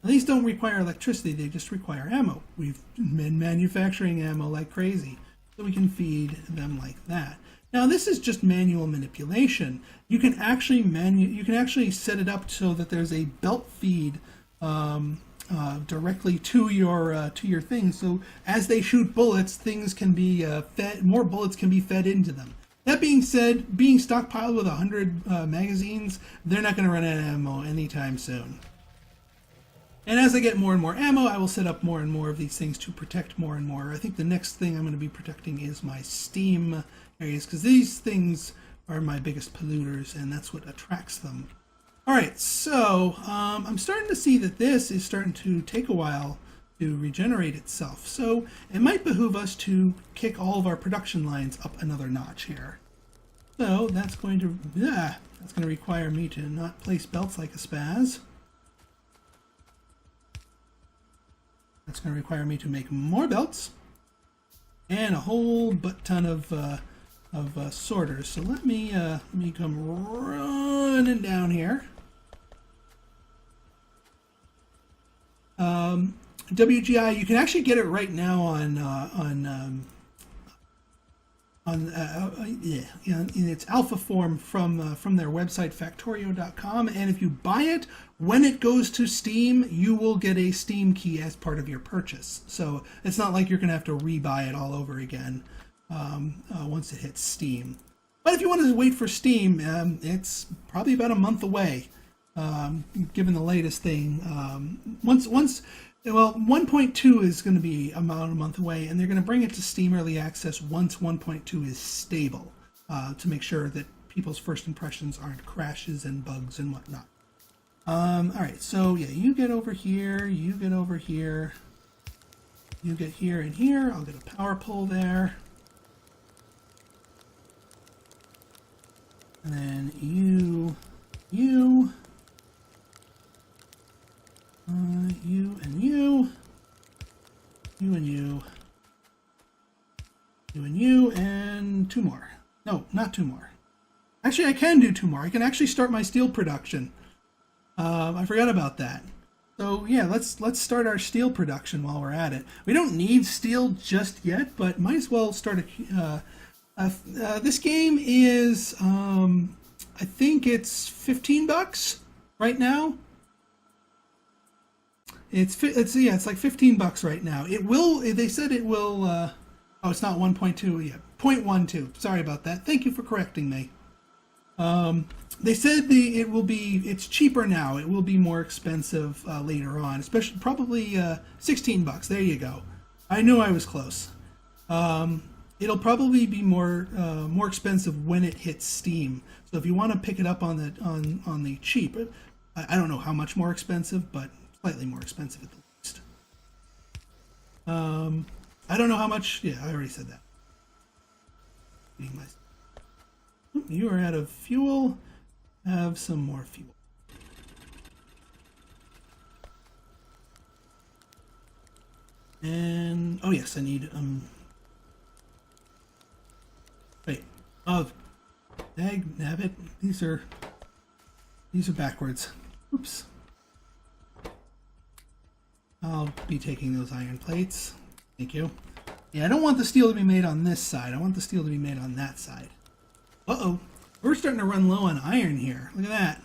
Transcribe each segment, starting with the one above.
these don't require electricity, they just require ammo. We've been manufacturing ammo like crazy, so we can feed them like that. Now this is just manual manipulation. You can actually set it up so that there's a belt feed directly to your thing. So as they shoot bullets, things can be fed. More bullets can be fed into them. That being said, being stockpiled with 100 magazines, they're not going to run out of ammo anytime soon. And as I get more and more ammo, I will set up more and more of these things to protect more and more. I think the next thing I'm going to be protecting is my steam areas, because these things are my biggest polluters, and that's what attracts them. Alright, so I'm starting to see that this is starting to take a while to regenerate itself. So it might behoove us to kick all of our production lines up another notch here. So that's going to require me to not place belts like a spaz. That's going to require me to make more belts and a whole butt ton of sorters. So let me come running down here. WGI, you can actually get it right now on in its alpha form from their website Factorio.com, and if you buy it, when it goes to Steam, you will get a Steam key as part of your purchase. So it's not like you're going to have to rebuy it all over again once it hits Steam. But if you want to wait for Steam, it's probably about a month away, given the latest thing. Well, 1.2 is going to be about a month away, and they're going to bring it to Steam Early Access once 1.2 is stable, to make sure that people's first impressions aren't crashes and bugs and whatnot. Alright, so yeah, you get over here, you get over here, you get here and here. I'll get a power pole there. And then you and you, you and you, you and you, and two more. No, not two more. Actually, I can do two more. I can actually start my steel production. I forgot about that. So yeah, let's start our steel production while we're at it. We don't need steel just yet, but might as well start this game is I think it's $15 right now. It's like $15 right now. It will. They said it will. Oh, it's not 1.2 yet. 0.12. Sorry about that. Thank you for correcting me. They said it's cheaper now. It will be more expensive later on, especially probably $16. There you go. I knew I was close. It'll probably be more expensive when it hits Steam. So if you want to pick it up on the cheap, I don't know how much more expensive, but slightly more expensive at the least. I don't know how much. Yeah, I already said that. You are out of fuel. Have some more fuel. And oh yes, I need wait. Oh, dag nabbit. These are backwards. Oops. I'll be taking those iron plates. Thank you. Yeah, I don't want the steel to be made on this side. I want the steel to be made on that side. Uh-oh. We're starting to run low on iron here. Look at that.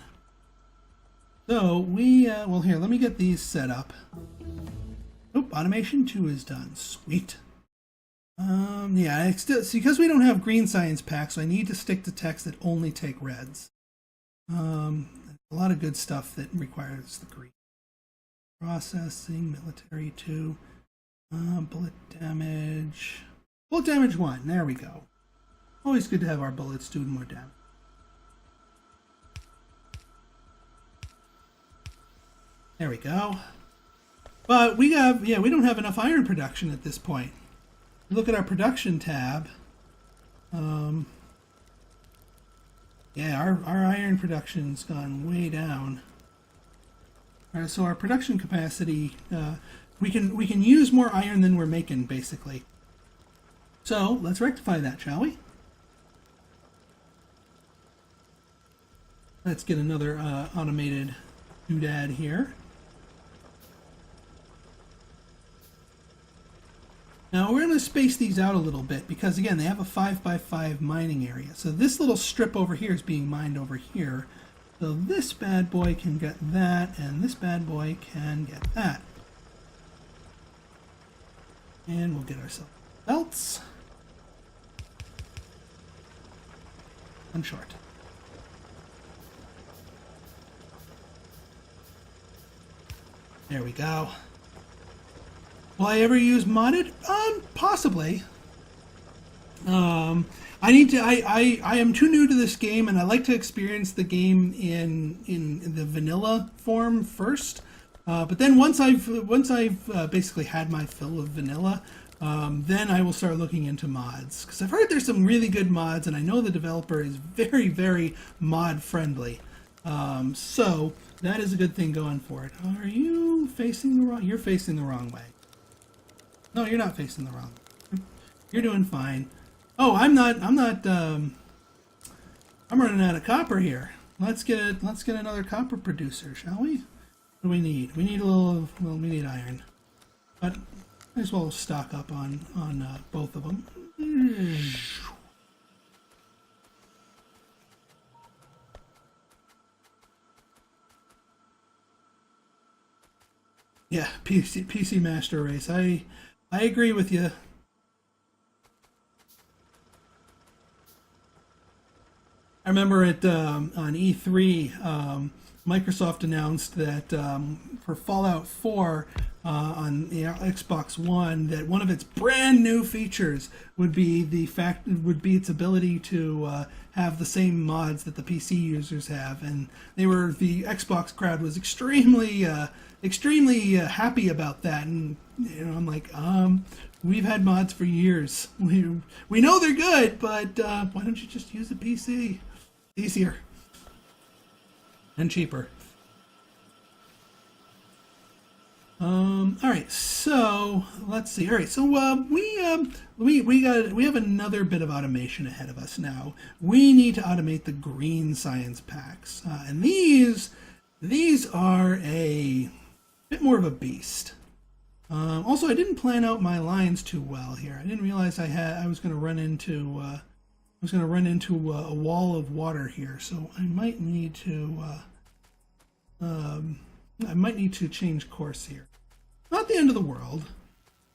So well here, let me get these set up. Oop, automation 2 is done. Sweet. Yeah, it's still, because we don't have green science packs, so I need to stick to techs that only take reds. A lot of good stuff that requires the green. Processing, military 2, bullet damage. Bullet damage 1, there we go. Always good to have our bullets do more damage. There we go. But we don't have enough iron production at this point. Look at our production tab. Yeah, our iron production's gone way down. All right, so our production capacity, we can use more iron than we're making, basically. So let's rectify that, shall we? Let's get another automated doodad here. Now we're going to space these out a little bit because again they have a 5x5 mining area. So this little strip over here is being mined over here. So this bad boy can get that, and this bad boy can get that. And we'll get ourselves belts. One short. There we go. Will I ever use modded? Possibly. I need to. I am too new to this game, and I like to experience the game in the vanilla form first. But then once I've basically had my fill of vanilla, then I will start looking into mods, because I've heard there's some really good mods, and I know the developer is very, very mod friendly. So that is a good thing going for it. Are you facing the wrong? You're facing the wrong way. No, you're not facing the wrong way. You're doing fine. Oh, I'm not. I'm running out of copper here. Let's get another copper producer, shall we? What do we need? We need a little. Well, we need iron, but might as well stock up on both of them. Yeah, PC Master Race. I agree with you. I remember it on E3. Microsoft announced that for Fallout 4 on the Xbox One, that one of its brand new features would be its ability to have the same mods that the PC users have, and the Xbox crowd was extremely happy about that. And I'm like, we've had mods for years. We know they're good, but why don't you just use a PC? Easier and cheaper. All right, so let's see. All right, so we have another bit of automation ahead of us now. We need to automate the green science packs, and these are a bit more of a beast. Also, I didn't plan out my lines too well here. I didn't realize I was going to run into a wall of water here, so I might need to change course here. Not the end of the world.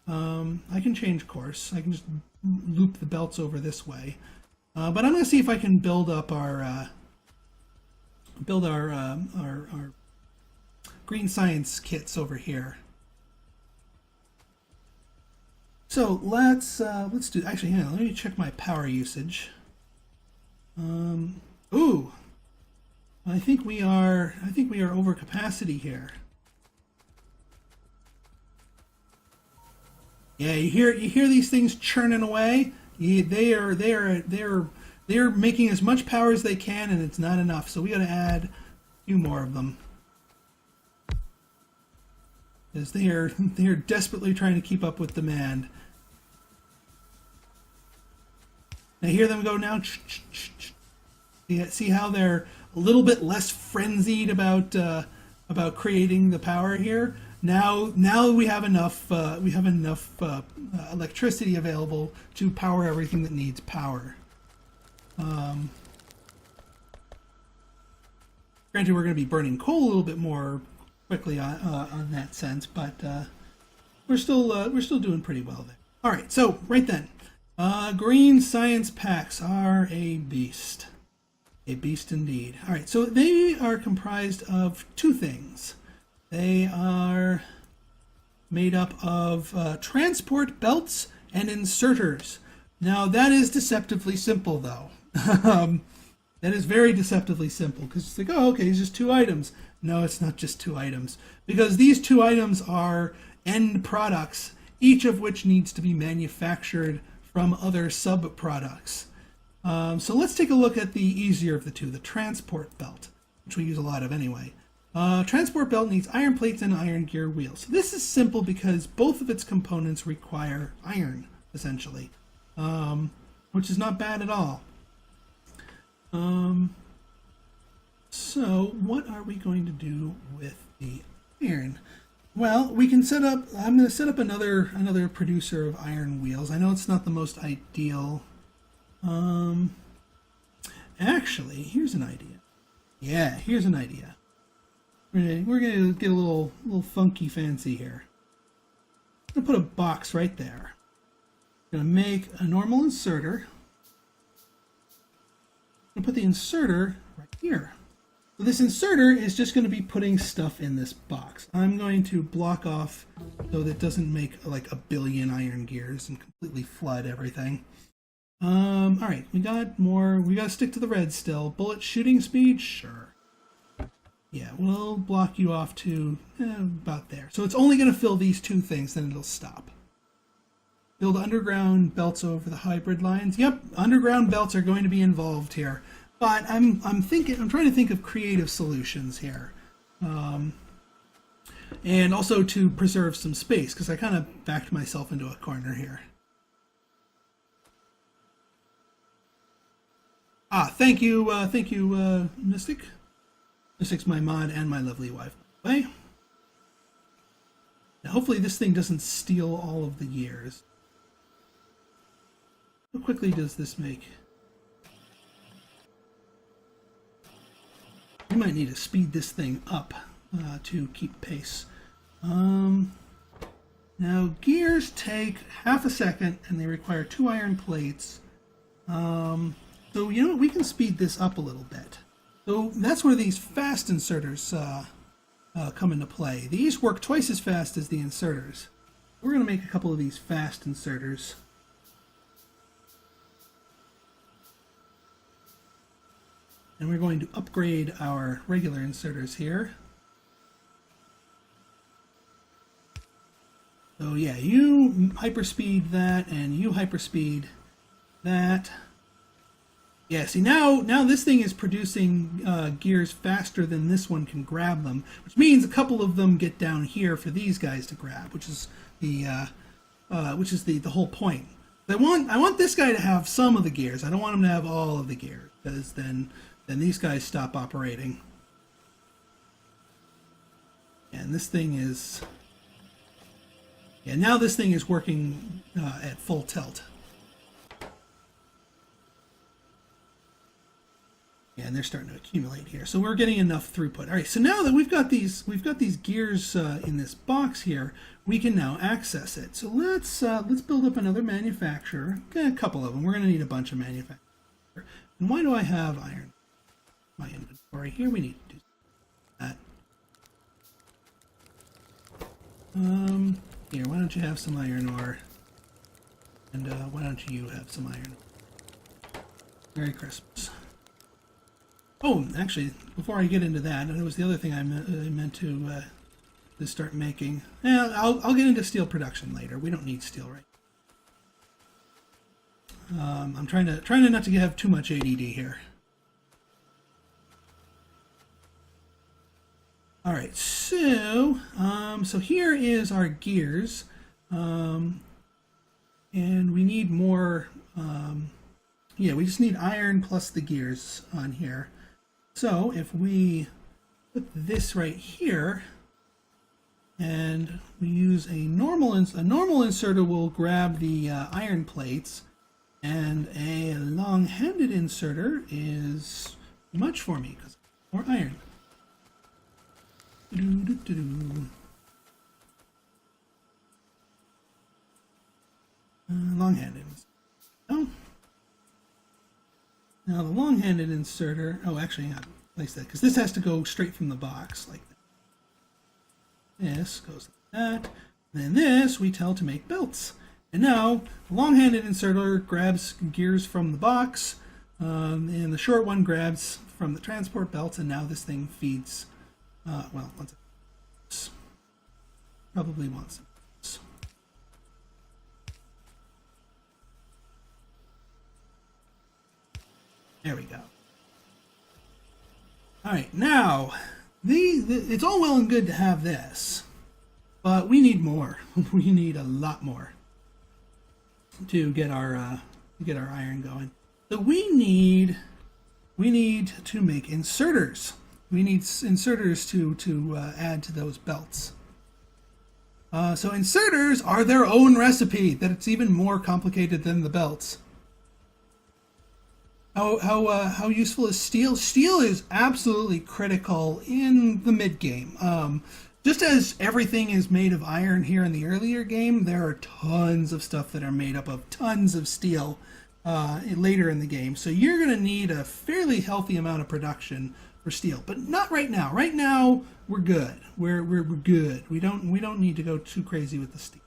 I can change course. I can just loop the belts over this way. But I'm going to see if I can build up our green science kits over here. So let's do. Actually, hang on. Let me check my power usage. Ooh, I think we are over capacity here. Yeah, you hear these things churning away. They are making as much power as they can, and it's not enough. So we got to add a few more of them, because they are desperately trying to keep up with demand. Now hear them go now. See how they're a little bit less frenzied about creating the power here. Now we have enough electricity available to power everything that needs power. Granted, we're going to be burning coal a little bit more quickly on that sense, but we're still doing pretty well there. All right, so right then. Green science packs are a beast. A beast indeed. All right, so they are comprised of two things. They are made up of transport belts and inserters. Now, that is deceptively simple, though. That is very deceptively simple, because it's like, oh, okay, it's just two items. No, it's not just two items, because these two items are end products, each of which needs to be manufactured from other sub-products. So let's take a look at the easier of the two, the transport belt, which we use a lot of anyway. Transport belt needs iron plates and iron gear wheels. So this is simple because both of its components require iron, essentially, which is not bad at all. So what are we going to do with the iron? Well, we can set up. I'm going to set up another producer of iron wheels. I know it's not the most ideal. Actually, here's an idea. Yeah, here's an idea. We're gonna get a little funky fancy here. I'm gonna put a box right there. I'm gonna make a normal inserter. I'm gonna put the inserter right here. So this inserter is just going to be putting stuff in this box. I'm going to block off so that it doesn't make like a billion iron gears and completely flood everything. All right, we got more. We got to stick to the red still. Bullet shooting speed, sure. Yeah, we'll block you off to about there. So it's only going to fill these two things, then it'll stop. Build underground belts over the hybrid lines. Yep, underground belts are going to be involved here. But I'm trying to think of creative solutions here, and also to preserve some space because I kind of backed myself into a corner here. Thank you, Mystic. Mystic's my mod and my lovely wife. By the way. Now, hopefully this thing doesn't steal all of the gears. How quickly does this make? We might need to speed this thing up to keep pace. Now, gears take half a second and they require 2 iron plates. So, you know what? We can speed this up a little bit. So, that's where these fast inserters come into play. These work twice as fast as the inserters. We're going to make a couple of these fast inserters. And we're going to upgrade our regular inserters here. So yeah, you hyperspeed that, and you hyperspeed that. Yeah, see now this thing is producing gears faster than this one can grab them, which means a couple of them get down here for these guys to grab, which is the whole point. I want this guy to have some of the gears. I don't want him to have all of the gears, because then these guys stop operating. And this thing is... Yeah, now this thing is working at full tilt. Yeah, and they're starting to accumulate here. So we're getting enough throughput. All right, so now that we've got these gears in this box here, we can now access it. So let's build up another manufacturer. A couple of them. We're going to need a bunch of manufacturers. And why do I have iron? My inventory here, we need to do that. Here, why don't you have some iron ore? And why don't you have some iron? Merry Christmas. Oh, actually, before I get into that, that was the other thing I meant to start making. Yeah, I'll get into steel production later. We don't need steel right now. I'm trying to not to have too much ADD here. All right, so here is our gears, and we need more. Yeah, we just need iron plus the gears on here. So if we put this right here, and we use a normal inserter will grab the iron plates, and a long-handed inserter is too much for me because more iron. Long-handed. Oh. Now the long-handed inserter. Oh, actually, I place that because this has to go straight from the box like that. This goes like that. Then this we tell to make belts. And now the long-handed inserter grabs gears from the box, and the short one grabs from the transport belts. And now this thing feeds. Well, once it probably wants it. There we go. All right, now it's all well and good to have this, but we need more. We need a lot more to get our iron going. So we need to make inserters. We need inserters to add to those belts. So inserters are their own recipe. That it's even more complicated than the belts. How useful is steel? Steel is absolutely critical in the mid game. Just as everything is made of iron here in the earlier game, there are tons of stuff that are made up of tons of steel later in the game. So you're going to need a fairly healthy amount of production for steel, but not right now. Right now we're good. We're good. We don't need to go too crazy with the steel.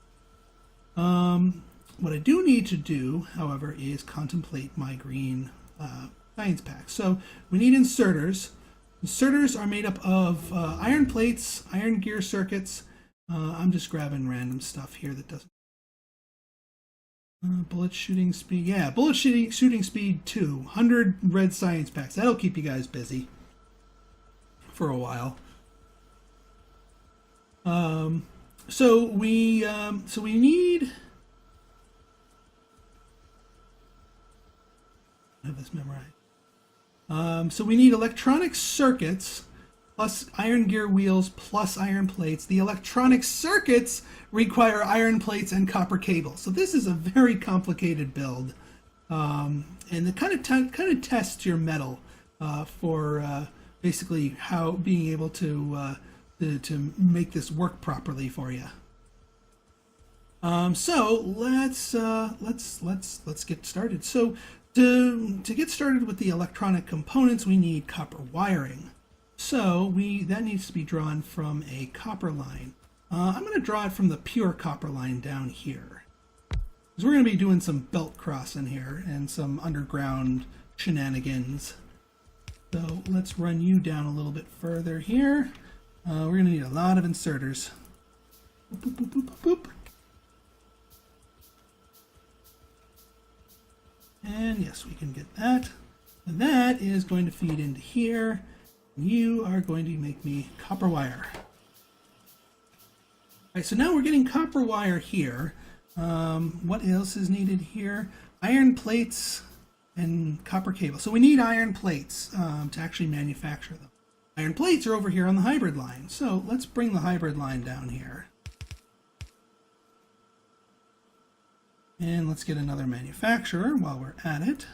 What I do need to do, however, is contemplate my green science pack. So we need inserters. Inserters are made up of iron plates, iron gear circuits. I'm just grabbing random stuff here that doesn't. Bullet shooting speed. Yeah, bullet shooting speed 2. 100 red science packs. That'll keep you guys busy for a while. So we need. I have this memorized. So we need electronic circuits plus iron gear wheels plus iron plates. The electronic circuits require iron plates and copper cables. So this is a very complicated build, and it kind of tests your metal for basically how being able to make this work properly for you. So let's get started. So to get started with the electronic components, we need copper wiring. So that needs to be drawn from a copper line. I'm going to draw it from the pure copper line down here, because we're going to be doing some belt crossing here and some underground shenanigans. So let's run you down a little bit further here. We're going to need a lot of inserters. Boop, boop, boop, boop, boop. And yes, we can get that. And that is going to feed into here. You are going to make me copper wire. All right, so now we're getting copper wire here. What else is needed here? Iron plates and copper cable. So we need iron plates to actually manufacture them. Iron plates are over here on the hybrid line. So let's bring the hybrid line down here. And let's get another manufacturer while we're at it.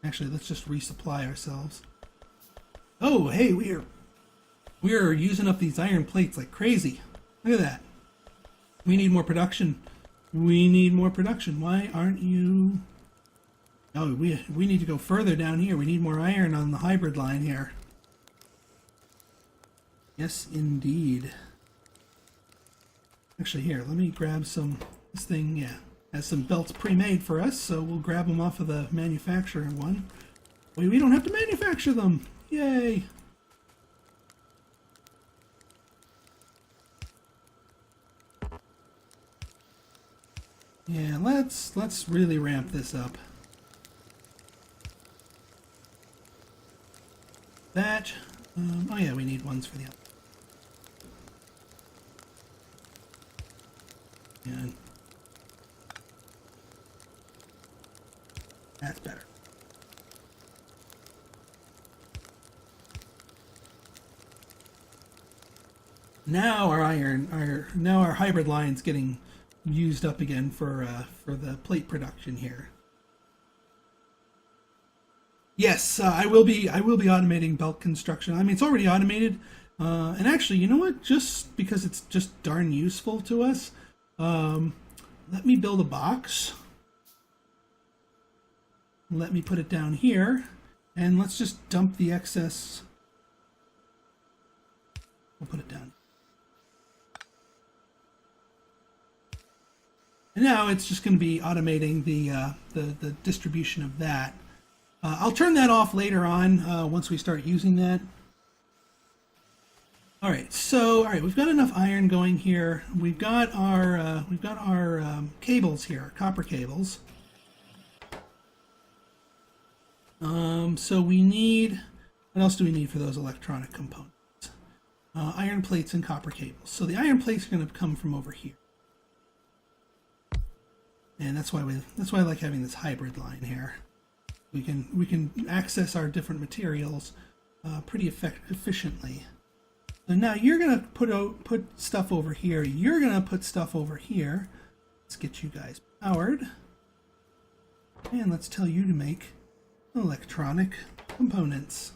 Actually, let's just resupply ourselves. Oh, hey, we're using up these iron plates like crazy. Look at that. We need more production. We need more production. Why aren't you? Oh, we need to go further down here. We need more iron on the hybrid line here. Yes, indeed. Actually, here, let me grab some. This thing, yeah, has some belts pre-made for us, so we'll grab them off of the manufacturer one. Wait, we don't have to manufacture them. Yay! Yeah, let's really ramp this up. That. Oh yeah, we need ones for the other. And that's better. Now our hybrid line's getting used up again for the plate production here. Yes, I will be automating belt construction. I mean, it's already automated, and actually, you know what? Just because it's just darn useful to us, let me build a box. Let me put it down here, and let's just dump the excess. We'll put it down. And now it's just going to be automating the distribution of that. I'll turn that off later on once we start using that. All right, we've got enough iron going here. We've got our cables here, our copper cables. So we need, what else do we need for those electronic components? Iron plates and copper cables. So the iron plates are going to come from over here. And that's why I like having this hybrid line here. We can access our different materials pretty efficiently. So now you're going to put stuff over here. You're going to put stuff over here. Let's get you guys powered. And let's tell you to make electronic components.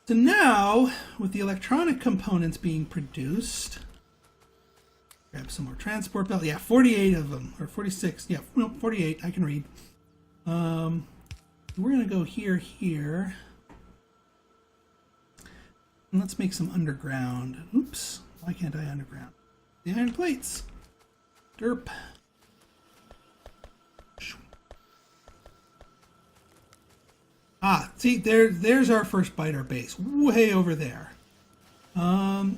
So now, with the electronic components being produced, grab some more transport belt. Yeah, 48 of them, or 46. Yeah, no, 48. I can read. We're going to go here. And let's make some underground. Oops, why can't I underground? The iron plates. Derp. Ah, see, there's our first biter base, way over there. And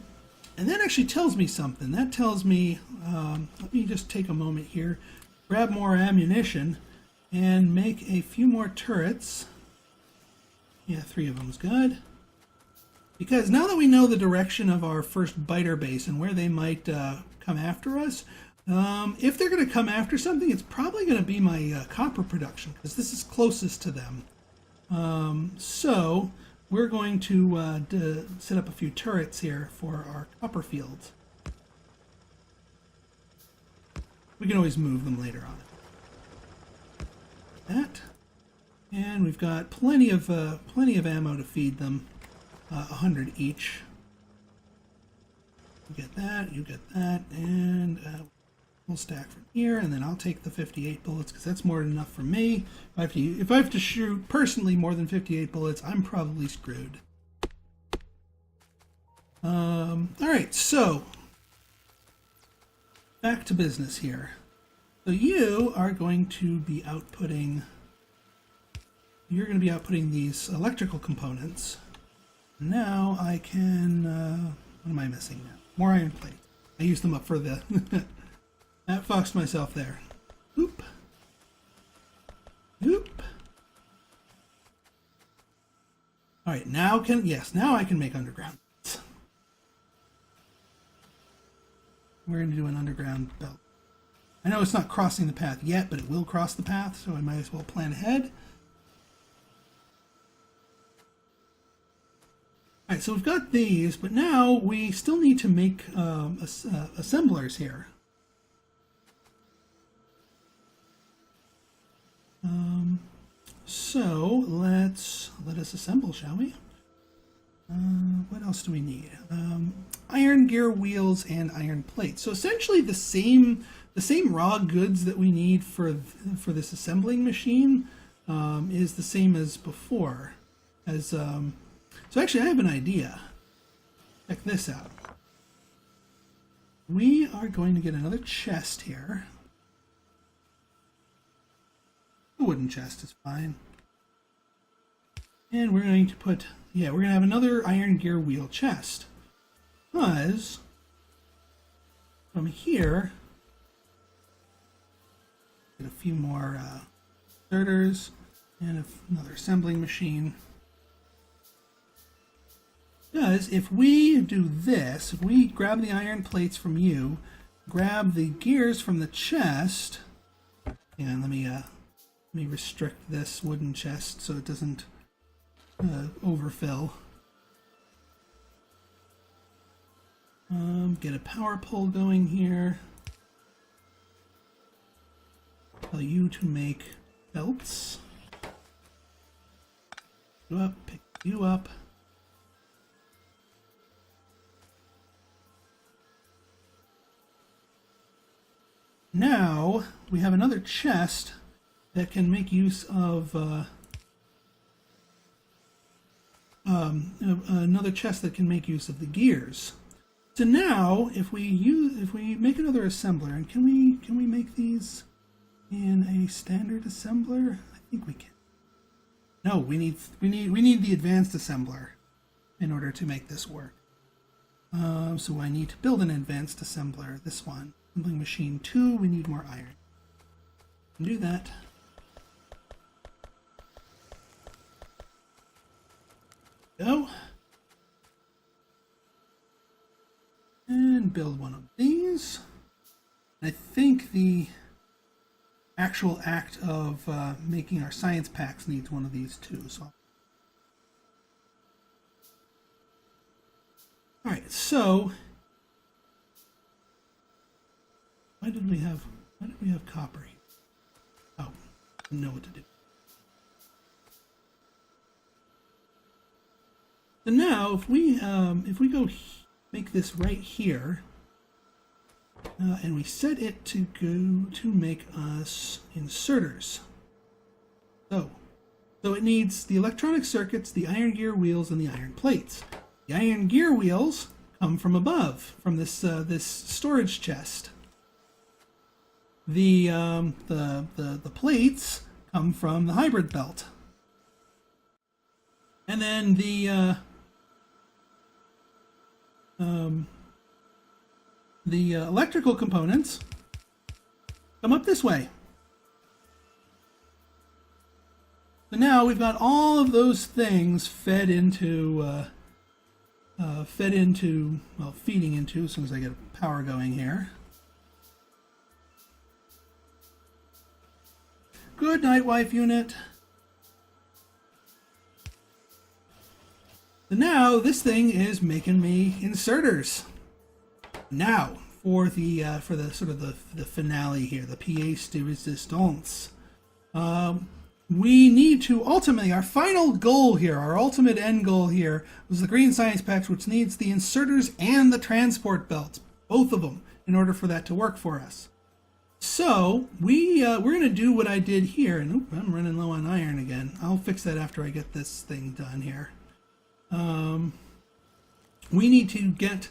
that actually tells me something. That tells me, let me just take a moment here, grab more ammunition, and make a few more turrets. Yeah, 3 of them is good. Because now that we know the direction of our first biter base and where they might come after us, if they're going to come after something, it's probably going to be my copper production, because this is closest to them. So we're going to set up a few turrets here for our copper fields. We can always move them later on. That, and we've got plenty of ammo to feed them. 100 each. You get that, and we'll stack from here, and then I'll take the 58 bullets because that's more than enough for me. If I have to shoot personally more than 58 bullets, I'm probably screwed. All right, so back to business here. So you are going to be outputting. You're going to be outputting these electrical components. Now I can. What am I missing now? More iron plate. I used them up for the. That foxed myself there. Oop. Oop. All right, now I can make underground. We're going to do an underground belt. I know it's not crossing the path yet, but it will cross the path, so I might as well plan ahead. All right, so we've got these, but now we still need to make assemblers here. So let us assemble, shall we? What else do we need? Iron gear wheels and iron plates. So essentially the same raw goods that we need for this assembling machine is the same as before. So actually I have an idea. Check this out. We are going to get another chest here. A wooden chest is fine. And we're going to put, we're going to have another iron gear wheel chest. Because from here, get a few more inserters and another assembling machine. Because if we do this, if we grab the iron plates from you, grab the gears from the chest, and let me restrict this wooden chest so it doesn't overfill. Get a power pole going here. Tell you to make belts. Go up, pick you up. Now we have another chest that can make use of another chest that can make use of the gears. So now, if we make another assembler, and can we make these in a standard assembler? I think we can. No, we need the advanced assembler in order to make this work. So I need to build an advanced assembler. This one, assembling machine 2. We need more iron. Do that. Go. And build one of these. I think the actual act of making our science packs needs one of these too. So All right, so why did we have copper here? Oh, I didn't know what to do. So now, if we go make this right here, and we set it to go to make us inserters. So it needs the electronic circuits, the iron gear wheels, and the iron plates. The iron gear wheels come from above, from this this storage chest. The plates come from the hybrid belt, and then the electrical components come up this way. So now we've got all of those things fed into, feeding into, as soon as I get power going here. Good night, wife unit. So now this thing is making me inserters. Now for the sort of the finale here, the pièce de résistance. We need to ultimately, our final goal here, our ultimate end goal here, was the green science packs, which needs the inserters and the transport belts, both of them, in order for that to work for us. So we're going to do what I did here, and oop, I'm running low on iron again. I'll fix that after I get this thing done here. We need to get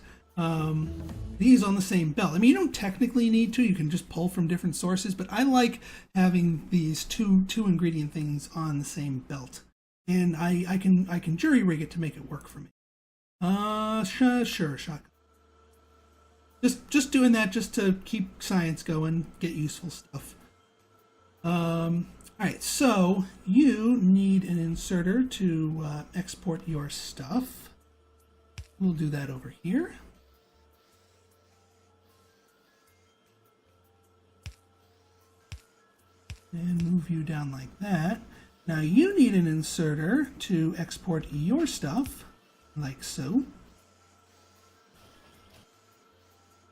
these on the same belt. I mean, you don't technically need to. You can just pull from different sources, but I like having these two ingredient things on the same belt, and I can jury rig it to make it work for me. Sure, shotgun. Just doing that just to keep science going, get useful stuff. All right, so you need an inserter to export your stuff. We'll do that over here. And move you down like that. Now you need an inserter to export your stuff, like so.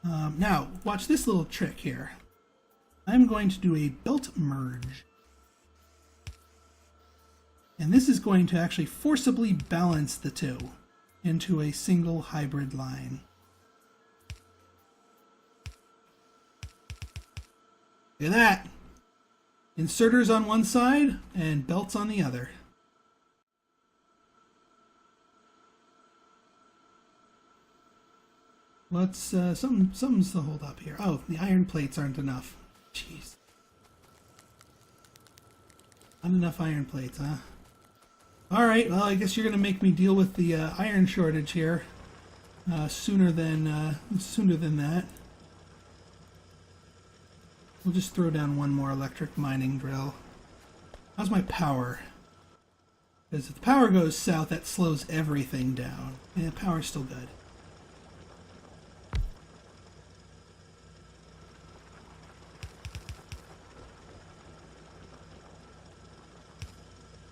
Now, watch this little trick here. I'm going to do a belt merge. And this is going to actually forcibly balance the two into a single hybrid line. Look at that. Inserters on one side and belts on the other. Let's something's to hold up here. Oh, the iron plates aren't enough. Jeez. Not enough iron plates, huh? Alright, well, I guess you're gonna make me deal with the iron shortage here sooner than that. We'll just throw down one more electric mining drill. How's my power? Because if the power goes south, that slows everything down. Yeah, power's still good.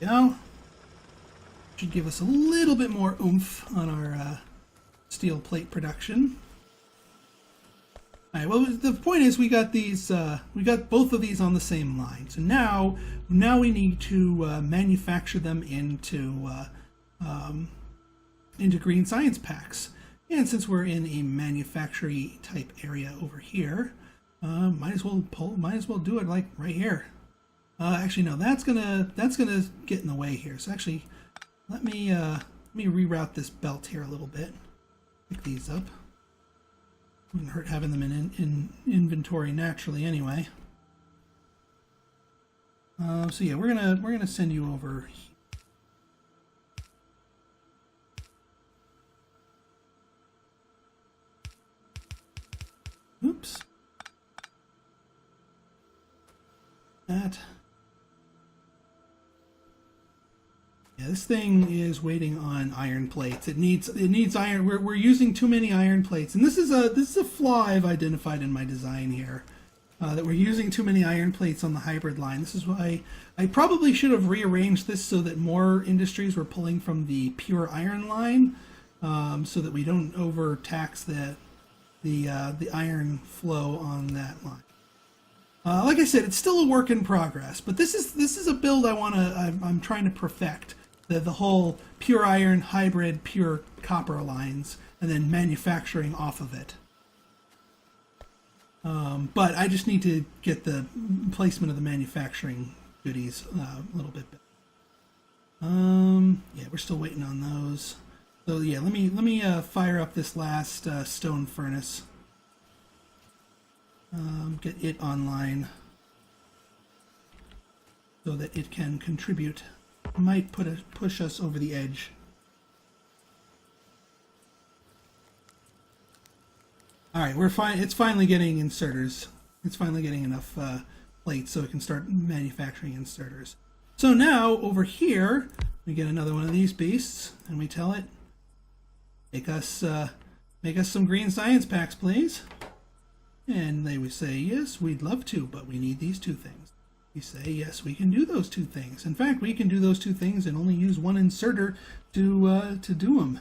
You know, should give us a little bit more oomph on our steel plate production. All right, well, the point is we got these, we got both of these on the same line. So now we need to manufacture them into green science packs. And since we're in a manufacturing type area over here, might as well do it like right here. Actually, no, that's gonna get in the way here. So actually, let me reroute this belt here a little bit. Pick these up. Wouldn't hurt having them in inventory naturally anyway. So yeah, we're gonna send you over here. Oops. That. Yeah, this thing is waiting on iron plates. It needs iron. We're using too many iron plates, and this is a flaw I've identified in my design here. That we're using too many iron plates on the hybrid line. This is why I probably should have rearranged this so that more industries were pulling from the pure iron line. so that we don't overtax the iron flow on that line. Like I said, it's still a work in progress, but this is a build I'm trying to perfect. The whole pure iron, hybrid, pure copper lines, and then manufacturing off of it. But I just need to get the placement of the manufacturing goodies a little bit better. Yeah, we're still waiting on those. So yeah, let me fire up this last stone furnace. Get it online so that it can contribute. Might push us over the edge. All right, we're fine. It's finally getting inserters. It's finally getting enough plates so it can start manufacturing inserters. So now over here we get another one of these beasts, and we tell it, make us some green science packs, please. And they would say, yes, we'd love to, but we need these 2 things. We say, yes, we can do those 2 things. In fact, we can do those 2 things and only use 1 inserter to do them.